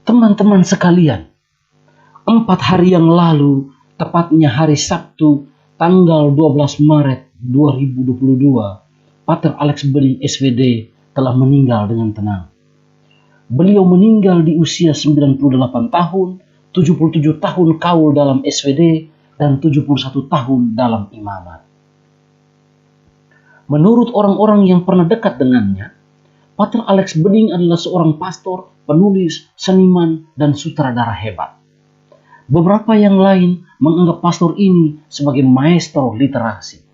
Teman-teman sekalian, 4 hari yang lalu, tepatnya hari Sabtu, tanggal 12 Maret 2022, Pater Alex Bening SVD telah meninggal dengan tenang. Beliau meninggal di usia 98 tahun, 77 tahun kaul dalam SVD, dan 71 tahun dalam imamat. Menurut orang-orang yang pernah dekat dengannya, Pater Alex Bening adalah seorang pastor, penulis, seniman, dan sutradara hebat. Beberapa yang lain menganggap pastor ini sebagai maestro literasi.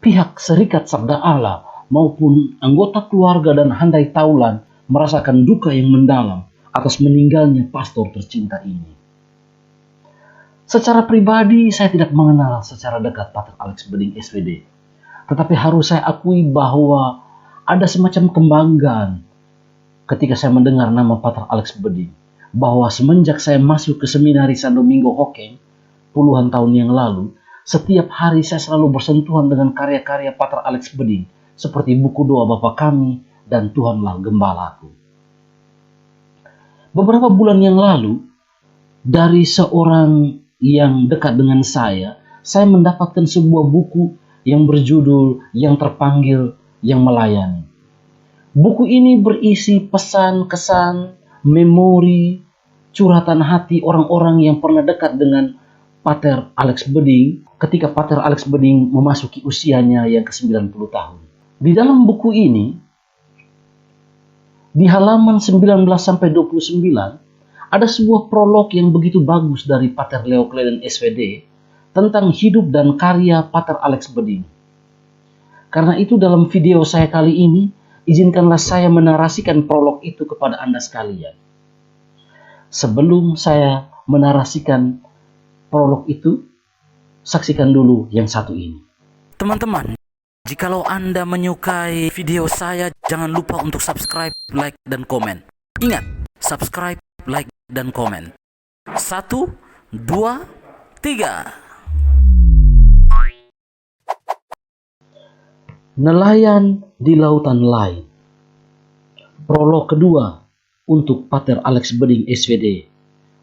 Pihak Serikat Sabda Allah maupun anggota keluarga dan handai taulan merasakan duka yang mendalam atas meninggalnya pastor tercinta ini. Secara pribadi saya tidak mengenal secara dekat Pater Alex Bening SVD. Tetapi harus saya akui bahwa ada semacam kebanggaan ketika saya mendengar nama Pater Alex Bening. Bahwa semenjak saya masuk ke seminari San Domingo Hokeng puluhan tahun yang lalu, setiap hari saya selalu bersentuhan dengan karya-karya Pater Alex Bening seperti buku doa Bapa Kami dan Tuhanlah Gembalaku. Beberapa bulan yang lalu, dari seorang yang dekat dengan saya mendapatkan sebuah buku yang berjudul Yang Terpanggil, Yang Melayani. Buku ini berisi pesan-kesan, memori, curhatan hati orang-orang yang pernah dekat dengan Pater Alex Bening ketika Pater Alex Bening memasuki usianya yang ke-90 tahun. Di dalam buku ini, di halaman 19-29, ada sebuah prolog yang begitu bagus dari Pater Leo Kleden SVD tentang hidup dan karya Pater Alex Bening. Karena itu dalam video saya kali ini, izinkanlah saya menarasikan prolog itu kepada Anda sekalian. Sebelum saya menarasikan prolog itu, saksikan dulu yang satu ini. Teman-teman, jikalau Anda menyukai video saya, jangan lupa untuk subscribe, like, dan komen. Ingat, subscribe, like, dan komen. 1, 2, 3. Nelayan di lautan lain. Prolog kedua untuk Pater Alex Bening SVD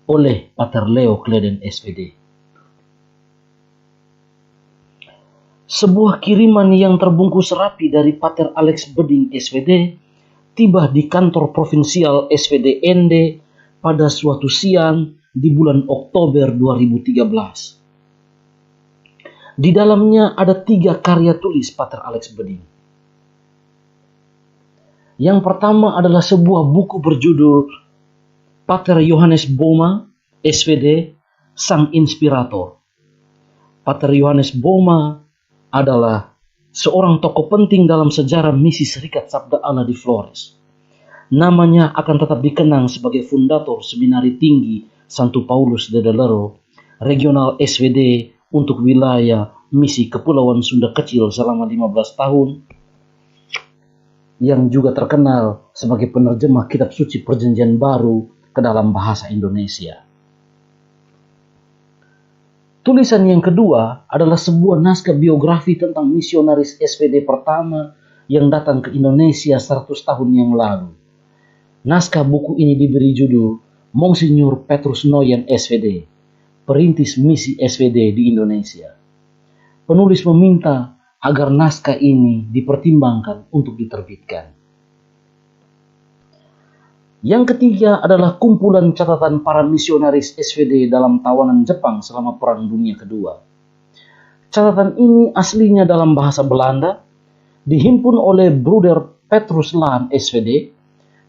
oleh Pater Leo Kleden SVD. Sebuah kiriman yang terbungkus rapi dari Pater Alex Bening SVD tiba di kantor provinsial SVD Ende pada suatu siang di bulan Oktober 2013. Di dalamnya ada 3 karya tulis Pater Alex Bening. Yang pertama adalah sebuah buku berjudul Pater Johannes Boma, SVD, Sang Inspirator. Pater Johannes Boma adalah seorang tokoh penting dalam sejarah misi Serikat Sabda Allah di Flores. Namanya akan tetap dikenang sebagai fundator Seminari Tinggi Santo Paulus de Delero, regional SVD untuk wilayah misi Kepulauan Sunda Kecil selama 15 tahun, yang juga terkenal sebagai penerjemah kitab suci Perjanjian Baru ke dalam bahasa Indonesia. Tulisan yang kedua adalah sebuah naskah biografi tentang misionaris SVD pertama yang datang ke Indonesia 100 tahun yang lalu. Naskah buku ini diberi judul Monsignor Petrus Noyen SVD, Perintis Misi SVD di Indonesia. Penulis meminta agar naskah ini dipertimbangkan untuk diterbitkan. Yang ketiga adalah kumpulan catatan para misionaris SVD dalam tawanan Jepang selama Perang Dunia Kedua. Catatan ini aslinya dalam bahasa Belanda, dihimpun oleh Bruder Petrus Laan SVD,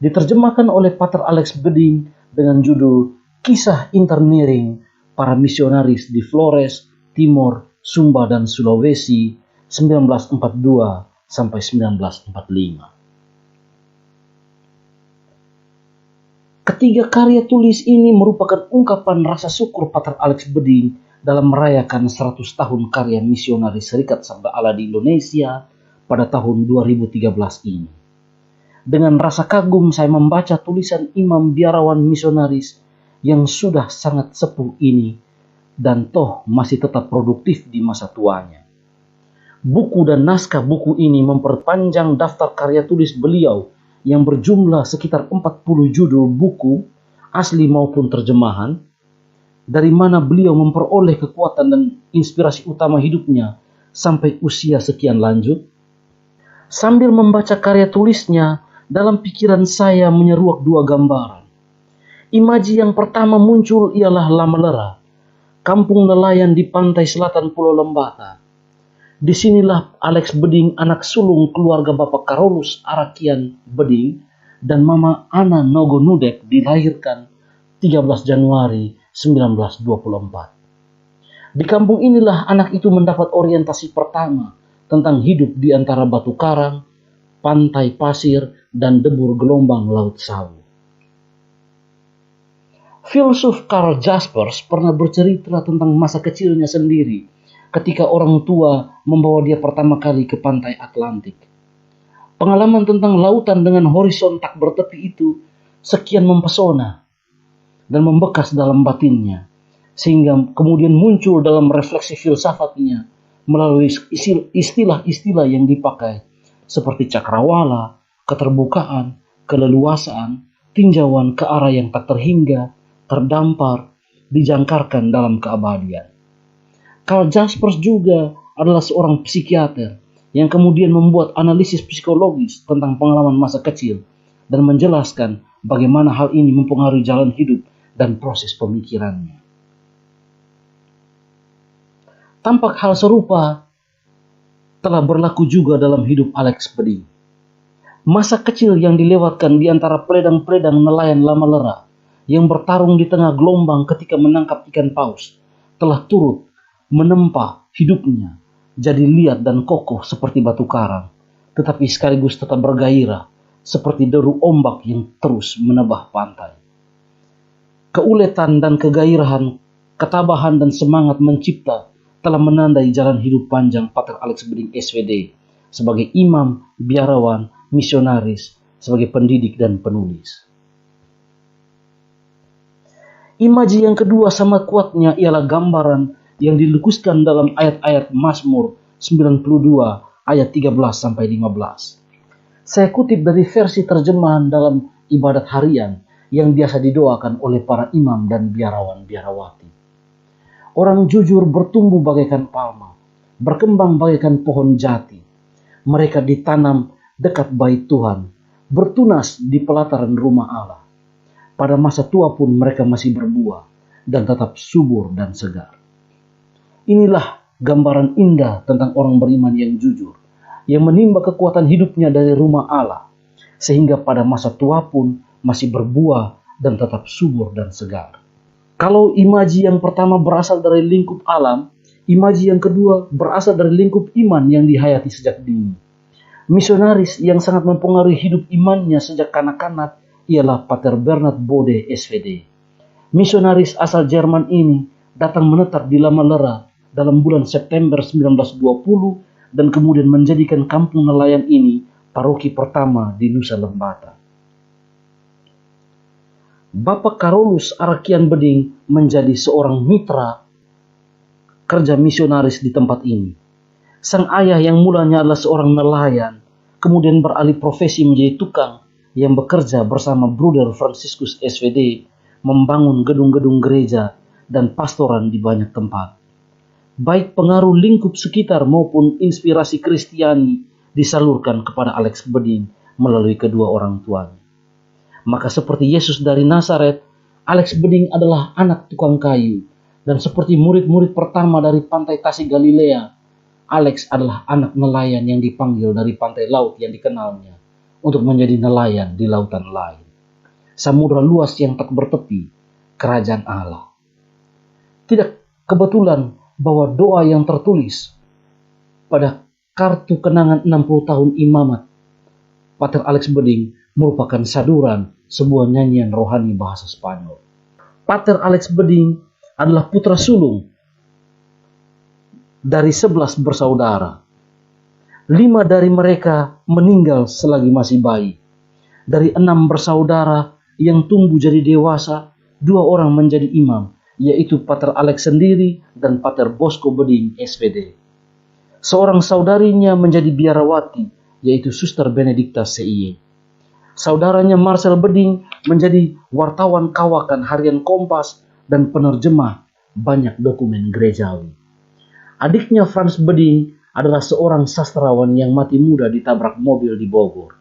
diterjemahkan oleh Pater Alex Bening dengan judul Kisah Internering para Misionaris di Flores, Timor, Sumba, dan Sulawesi 1942 sampai 1945. Ketiga karya tulis ini merupakan ungkapan rasa syukur Pater Alex Bening dalam merayakan 100 tahun karya misionaris Serikat Sabda Allah di Indonesia pada tahun 2013 ini. Dengan rasa kagum saya membaca tulisan imam biarawan misionaris yang sudah sangat sepuh ini dan toh masih tetap produktif di masa tuanya. Buku dan naskah buku ini memperpanjang daftar karya tulis beliau yang berjumlah sekitar 40 judul buku, asli maupun terjemahan, dari mana beliau memperoleh kekuatan dan inspirasi utama hidupnya sampai usia sekian lanjut. Sambil membaca karya tulisnya, dalam pikiran saya menyeruak dua gambaran. Imaji yang pertama muncul ialah Lamalera, kampung nelayan di pantai selatan Pulau Lembata. Disinilah Alex Beding, anak sulung keluarga Bapak Carolus Arakian Beding dan Mama Ana Nogo Nudek, dilahirkan 13 Januari 1924. Di kampung inilah anak itu mendapat orientasi pertama tentang hidup di antara batu karang, pantai pasir, dan debur gelombang Laut Sawu. Filsuf Karl Jaspers pernah bercerita tentang masa kecilnya sendiri ketika orang tua membawa dia pertama kali ke pantai Atlantik. Pengalaman tentang lautan dengan horizon tak bertepi itu sekian mempesona dan membekas dalam batinnya, sehingga kemudian muncul dalam refleksi filsafatnya melalui istilah-istilah yang dipakai seperti cakrawala, keterbukaan, keleluasaan, tinjauan ke arah yang tak terhingga, terdampar, dijangkarkan dalam keabadian. Karl Jaspers juga adalah seorang psikiater yang kemudian membuat analisis psikologis tentang pengalaman masa kecil dan menjelaskan bagaimana hal ini mempengaruhi jalan hidup dan proses pemikirannya. Tampak hal serupa telah berlaku juga dalam hidup Alex Beding. Masa kecil yang dilewatkan di antara peledang-peledang nelayan Lamalera yang bertarung di tengah gelombang ketika menangkap ikan paus telah turut menempa hidupnya jadi liat dan kokoh seperti batu karang, tetapi sekaligus tetap bergairah seperti deru ombak yang terus menebah pantai. Keuletan dan kegairahan, ketabahan dan semangat mencipta telah menandai jalan hidup panjang Pater Alex Beding SVD sebagai imam, biarawan, misionaris, sebagai pendidik dan penulis. Imaji yang kedua sama kuatnya ialah gambaran yang dilukiskan dalam ayat-ayat Mazmur 92 ayat 13-15. Saya kutip dari versi terjemahan dalam ibadat harian yang biasa didoakan oleh para imam dan biarawan-biarawati. Orang jujur bertumbuh bagaikan palma, berkembang bagaikan pohon jati. Mereka ditanam dekat bait Tuhan, bertunas di pelataran rumah Allah. Pada masa tua pun mereka masih berbuah dan tetap subur dan segar. Inilah gambaran indah tentang orang beriman yang jujur, yang menimba kekuatan hidupnya dari rumah Allah, sehingga pada masa tua pun masih berbuah dan tetap subur dan segar. Kalau imaji yang pertama berasal dari lingkup alam, imaji yang kedua berasal dari lingkup iman yang dihayati sejak dini. Misionaris yang sangat mempengaruhi hidup imannya sejak kanak-kanak ialah Pater Bernard Bode SVD. Misionaris asal Jerman ini datang menetap di Lamalera dalam bulan September 1920 dan kemudian menjadikan kampung nelayan ini paroki pertama di Nusa Lembata. Bapak Carolus Arakian Beding menjadi seorang mitra kerja misionaris di tempat ini. Sang ayah yang mulanya adalah seorang nelayan, kemudian beralih profesi menjadi tukang yang bekerja bersama Bruder Franciscus SVD membangun gedung-gedung gereja dan pastoran di banyak tempat. Baik pengaruh lingkup sekitar maupun inspirasi Kristiani disalurkan kepada Alex Beding melalui kedua orang tuanya. Maka seperti Yesus dari Nazaret, Alex Beding adalah anak tukang kayu. Dan seperti murid-murid pertama dari pantai Tasik Galilea, Alex adalah anak nelayan yang dipanggil dari pantai laut yang dikenalnya untuk menjadi nelayan di lautan lain. Samudra luas yang tak bertepi, kerajaan Allah. Tidak kebetulan bahwa doa yang tertulis pada kartu kenangan 60 tahun imamat Pater Alex Beding merupakan saduran sebuah nyanyian rohani bahasa Spanyol. Pater Alex Beding adalah putra sulung dari 11 bersaudara. 5 dari mereka meninggal selagi masih bayi. Dari 6 bersaudara yang tumbuh jadi dewasa, 2 orang menjadi imam, yaitu Pater Alex sendiri dan Pater Bosco Beding SVD. Seorang saudarinya menjadi biarawati, yaitu Suster Benedikta CIE. Saudaranya Marcel Beding menjadi wartawan kawakan harian Kompas dan penerjemah banyak dokumen gerejawi. Adiknya Franz Beding adalah seorang sastrawan yang mati muda ditabrak mobil di Bogor.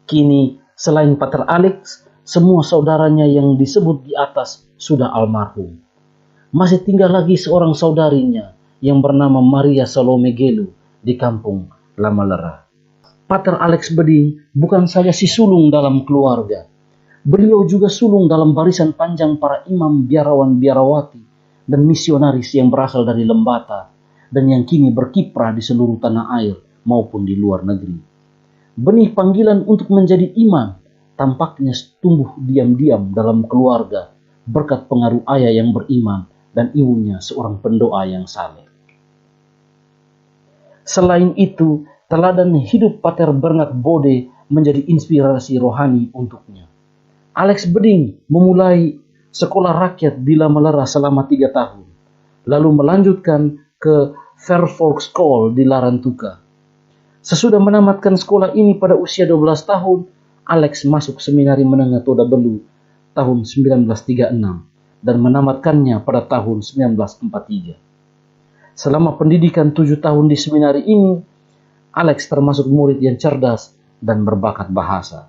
Kini, selain Pater Alex, semua saudaranya yang disebut di atas sudah almarhum. Masih tinggal lagi seorang saudarinya yang bernama Maria Salome Gelu di kampung Lamalera. Pater Alex Beding bukan saja si sulung dalam keluarga. Beliau juga sulung dalam barisan panjang para imam biarawan-biarawati dan misionaris yang berasal dari Lembata dan yang kini berkiprah di seluruh tanah air maupun di luar negeri. Benih panggilan untuk menjadi imam tampaknya tumbuh diam-diam dalam keluarga berkat pengaruh ayah yang beriman dan ibunya seorang pendoa yang saleh. Selain itu, teladan hidup Pater Bernard Bode menjadi inspirasi rohani untuknya. Alex Beding memulai sekolah rakyat di Lamalera selama 3 tahun, lalu melanjutkan ke Fairfolk School di Larantuka. Sesudah menamatkan sekolah ini pada usia 12 tahun, Alex masuk seminari menengah Toda Belu tahun 1936 dan menamatkannya pada tahun 1943. Selama pendidikan 7 tahun di seminari ini, Alex termasuk murid yang cerdas dan berbakat bahasa.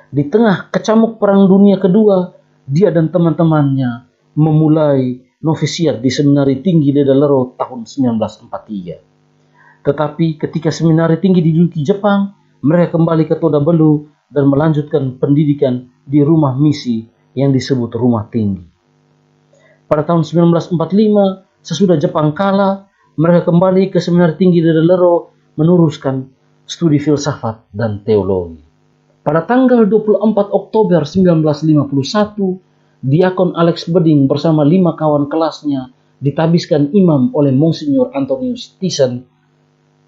Di tengah kecamuk Perang Dunia Kedua, dia dan teman-temannya memulai novisiat di Seminari Tinggi Dedalero tahun 1943. Tetapi ketika Seminari Tinggi diduduki Jepang, mereka kembali ke Toda Belu dan melanjutkan pendidikan di rumah misi yang disebut Rumah Tinggi. Pada tahun 1945, sesudah Jepang kalah, mereka kembali ke Seminari Tinggi Dedalero meneruskan studi filsafat dan teologi. Pada tanggal 24 Oktober 1951, Diakon Alex Beding bersama 5 kawan kelasnya ditabiskan imam oleh Monsignor Antonius Thyssen,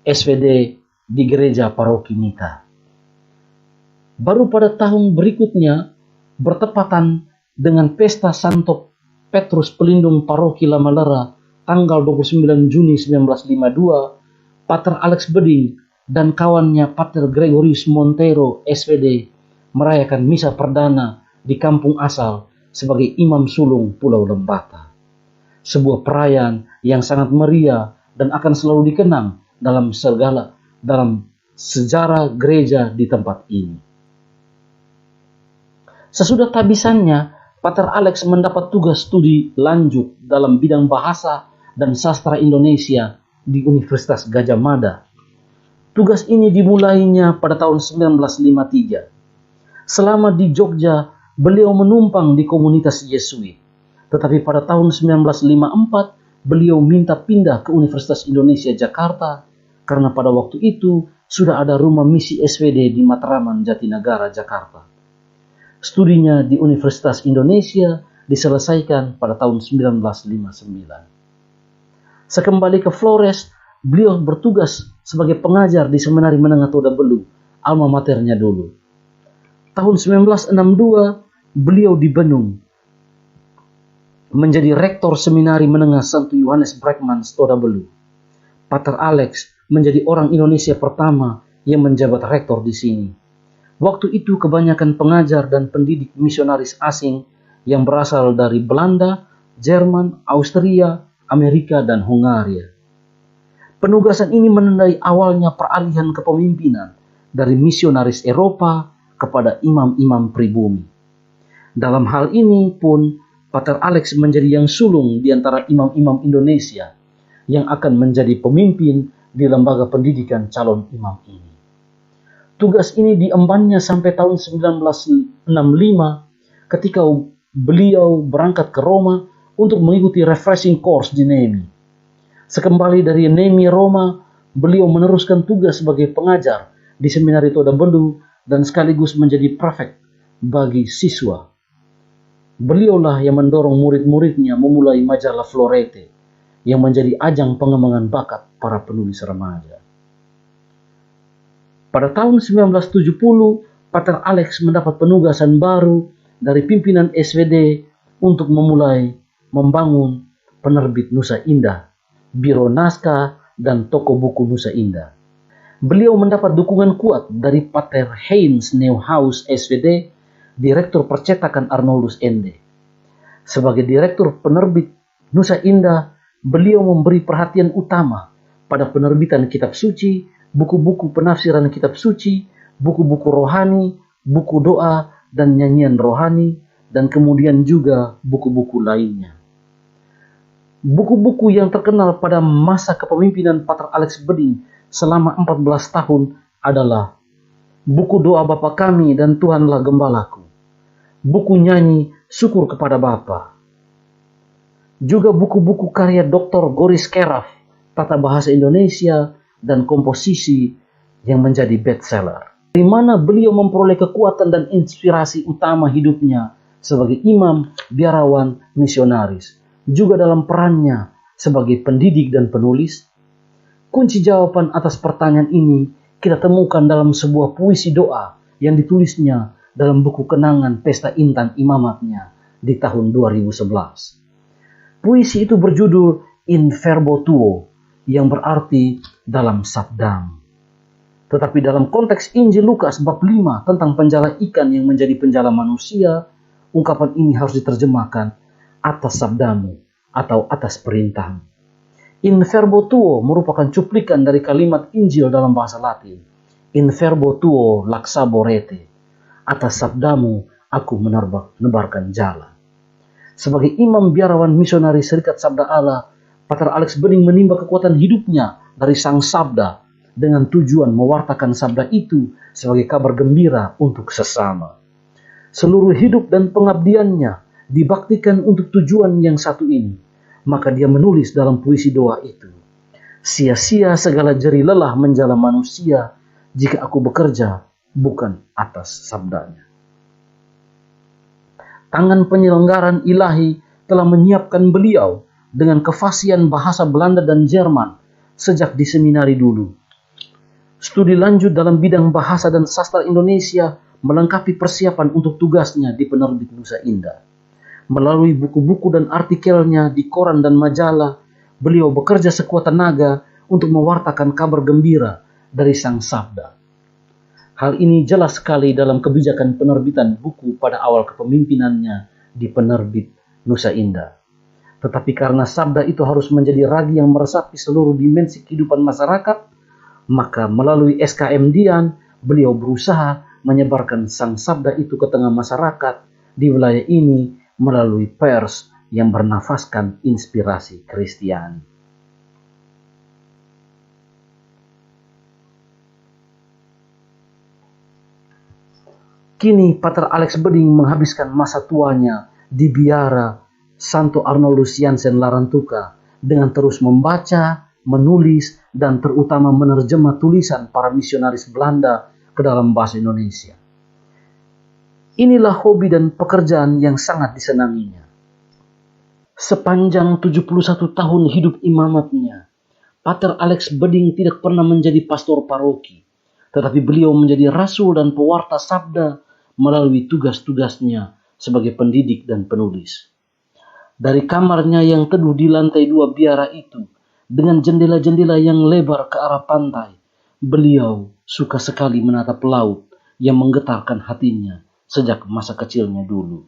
SVD di gereja paroki Nita. Baru pada tahun berikutnya, bertepatan dengan pesta Santo Petrus Pelindung paroki Lamalera tanggal 29 Juni 1952, Pater Alex Beding dan kawannya Pater Gregorius Montero, SVD, merayakan misa perdana di kampung asal sebagai imam sulung Pulau Lembata. Sebuah perayaan yang sangat meriah dan akan selalu dikenang dalam sejarah gereja di tempat ini. Sesudah tabisannya, Pater Alex mendapat tugas studi lanjut dalam bidang bahasa dan sastra Indonesia di Universitas Gadjah Mada. Tugas ini dimulainya pada tahun 1953. Selama di Jogja, beliau menumpang di komunitas Yesuit. Tetapi pada tahun 1954, beliau minta pindah ke Universitas Indonesia Jakarta karena pada waktu itu sudah ada rumah misi SVD di Matraman, Jatinegara, Jakarta. Studinya di Universitas Indonesia diselesaikan pada tahun 1959. Sekembali ke Flores, beliau bertugas sebagai pengajar di Seminari Menengah Toda Belu, alma maternya dulu. Tahun 1962, beliau di Benung menjadi rektor Seminari Menengah Santo Yohanes Bregman Toda Belu. Pater Alex menjadi orang Indonesia pertama yang menjabat rektor di sini. Waktu itu kebanyakan pengajar dan pendidik misionaris asing yang berasal dari Belanda, Jerman, Austria, Amerika, dan Hungaria. Penugasan ini menandai awalnya peralihan kepemimpinan dari misionaris Eropa kepada imam-imam pribumi. Dalam hal ini pun, Pater Alex menjadi yang sulung di antara imam-imam Indonesia yang akan menjadi pemimpin di lembaga pendidikan calon imam ini. Tugas ini diembannya sampai tahun 1965 ketika beliau berangkat ke Roma untuk mengikuti refreshing course di NEMI. Sekembali dari NEMI Roma, beliau meneruskan tugas sebagai pengajar di Seminari Toda Belu dan sekaligus menjadi prefek bagi siswa. Beliaulah yang mendorong murid-muridnya memulai majalah Florete yang menjadi ajang pengembangan bakat para penulis remaja. Pada tahun 1970, Pater Alex mendapat penugasan baru dari pimpinan SVD untuk memulai membangun penerbit Nusa Indah, Biro Naskah, dan toko buku Nusa Indah. Beliau mendapat dukungan kuat dari Pater Heinz Neuhaus SVD, Direktur Percetakan Arnoldus Ende. Sebagai Direktur Penerbit Nusa Indah, beliau memberi perhatian utama pada penerbitan kitab suci, buku-buku penafsiran kitab suci, buku-buku rohani, buku doa, dan nyanyian rohani, dan kemudian juga buku-buku lainnya. Buku-buku yang terkenal pada masa kepemimpinan Pater Alex Beding selama 14 tahun adalah buku doa Bapa Kami dan Tuhanlah Gembalaku, buku nyanyi Syukur kepada Bapa, juga buku-buku karya Dr. Goris Keraf, Tata Bahasa Indonesia dan Komposisi yang menjadi bestseller. Dari mana beliau memperoleh kekuatan dan inspirasi utama hidupnya sebagai imam, biarawan, misionaris, juga dalam perannya sebagai pendidik dan penulis? Kunci jawaban atas pertanyaan ini kita temukan dalam sebuah puisi doa yang ditulisnya dalam buku kenangan Pesta Intan Imamatnya di tahun 2011. Puisi itu berjudul In Verbo Tuo, yang berarti dalam sabdamu. Tetapi dalam konteks Injil Lukas bab 5 tentang penjala ikan yang menjadi penjala manusia, ungkapan ini harus diterjemahkan atas sabdamu atau atas perintahmu. In verbo tuo merupakan cuplikan dari kalimat Injil dalam bahasa Latin. In verbo tuo laxaborete. Atas sabdamu aku menebarkan jalan. Sebagai imam biarawan misionari Serikat Sabda Allah, Pater Alex Beding menimba kekuatan hidupnya dari Sang Sabda dengan tujuan mewartakan sabda itu sebagai kabar gembira untuk sesama. Seluruh hidup dan pengabdiannya dibaktikan untuk tujuan yang satu ini. Maka dia menulis dalam puisi doa itu, sia-sia segala jerih lelah menjala manusia jika aku bekerja bukan atas sabdanya. Tangan penyelenggaran ilahi telah menyiapkan beliau dengan kefasihan bahasa Belanda dan Jerman sejak di seminari dulu. Studi lanjut dalam bidang bahasa dan sastra Indonesia melengkapi persiapan untuk tugasnya di Penerbit Nusa Indah. Melalui buku-buku dan artikelnya di koran dan majalah, beliau bekerja sekuat tenaga untuk mewartakan kabar gembira dari Sang Sabda. Hal ini jelas sekali dalam kebijakan penerbitan buku pada awal kepemimpinannya di Penerbit Nusa Indah. Tetapi karena sabda itu harus menjadi ragi yang meresapi seluruh dimensi kehidupan masyarakat, maka melalui SKM Dian, beliau berusaha menyebarkan Sang Sabda itu ke tengah masyarakat di wilayah ini melalui pers yang bernafaskan inspirasi Kristiani. Kini Pater Alex Beding menghabiskan masa tuanya di biara Santo Arnoldus Jansen Larantuka dengan terus membaca, menulis, dan terutama menerjemah tulisan para misionaris Belanda ke dalam bahasa Indonesia. Inilah hobi dan pekerjaan yang sangat disenanginya. Sepanjang 71 tahun hidup imamatnya, Pater Alex Beding tidak pernah menjadi pastor paroki, tetapi beliau menjadi rasul dan pewarta sabda melalui tugas-tugasnya sebagai pendidik dan penulis. Dari kamarnya yang teduh di lantai 2 biara itu, dengan jendela-jendela yang lebar ke arah pantai, beliau suka sekali menatap laut yang menggetarkan hatinya sejak masa kecilnya dulu.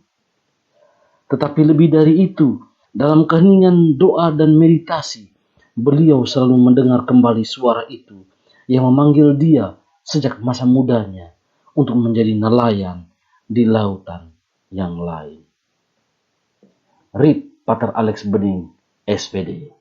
Tetapi lebih dari itu, dalam keheningan doa dan meditasi, beliau selalu mendengar kembali suara itu yang memanggil dia sejak masa mudanya untuk menjadi nelayan di lautan yang lain. Rip Pater Alex Beding, SVD.